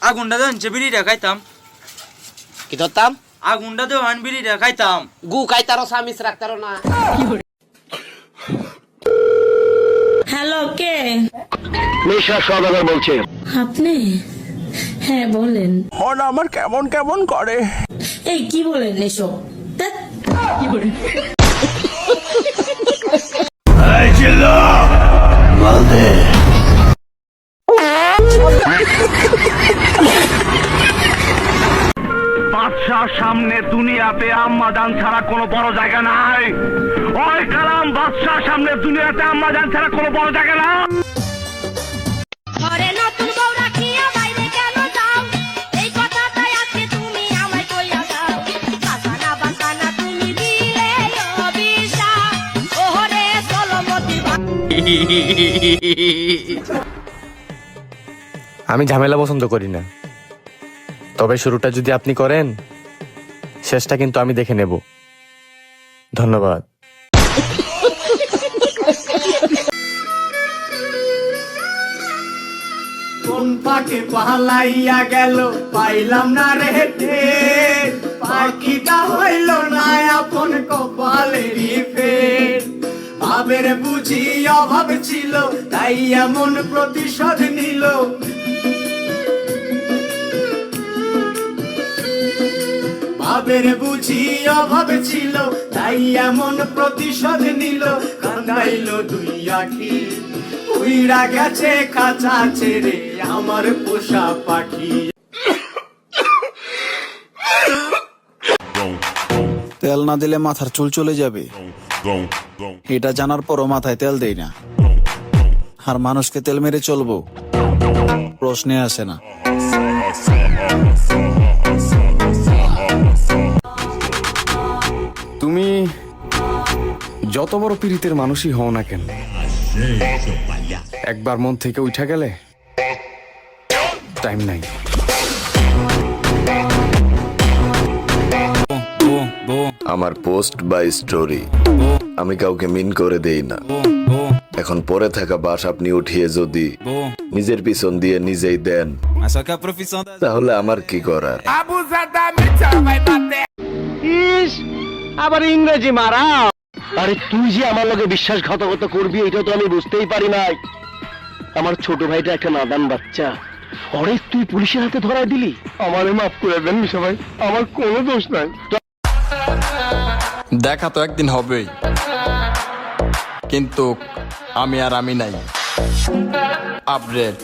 আগুনটা দেন বিড়িটা খাইতাম। কি ধরতাম? আগুনটা দেওয়ান বিড়িটা খাইতাম। গু খাইতারো সামিস রাখতারো না। হ্যালো, কে? মিশা সওদাগর বলছি। আপনি? হ্যাঁ বলেন। মন আমার কেমন কেমন করে। এই কি বলেন এসব? ধ্যাৎ, কি বলেন? বাদশার সামনে দুনিয়াতে আম্মাজান ছাড়া কোনো বড় জায়গা নাই। ওই কালাম বাদশার সামনে দুনিয়াতে আম্মাজান ছাড়া কোনো বড় জায়গা না। ঘরে নতুন বউ রাখিয়া বাইরে কেন যাও? এই কথাটাই আজকে তুমি আমায় কইয়া দাও। বাসানা বাসানা তুমি দিলে অভিশাপ। ওহরে চলমতি আমি ঝামেলা পছন্দ করি না, তবে শুরুটা যদি আপনি করেন শেষটা কিন্তু আমি দেখে নেব। ধন্যবাদ। কোন পাখি পালাইয়া গেল পাইলাম না রে ঢের, পাখিটা হইল না আপন কপালেরই ফের। ভাবের বুঝি অভাব ছিল তাই এমন প্রতিশোধ নিল। ভাবের বুঝি অভাব ছিল তাই এমন প্রতিশোধ নিল। কান্দাইল দুই আখি উইরা গেছে খাঁচা ছেড়ে আমার পোষা পাখি। তেল না দিলে মাথার চুল চলে যাবে, এটা জানার পরও মাথায় তেল দেই না। আর মানুষকে তেল মেরে চলবো প্রশ্নে আসে না। তুমি যত বড় পীড়িতের মানুষই হও না কেন, একবার মন থেকে উঠা গেলে টাইম নাই। আমার পোস্ট বা স্টোরি আমি কাউকে মিন করে দেই না। এখন পরে থাকা বাস আপনি উঠিয়ে যদি নিজের পিছন দিয়ে নিজেই দেন তাহলে আমার কি করার। আবার ইংরেজি মারা। আরে তুই যে আমার লগে বিশ্বাসঘাতকতা করবি এটা তো আমি বুঝতেই পারি নাই। আমার ছোট ভাইটা একটা নাদান বাচ্চা, অরে তুই পুলিশের হাতে ধরায় দিলি। আমারে মাফ করে দেন মিশা ভাই, আমার কোনো দোষ নাই। দেখা তো একদিন হবেই, কিন্তু আমি আর আমি নাই। আপডেট।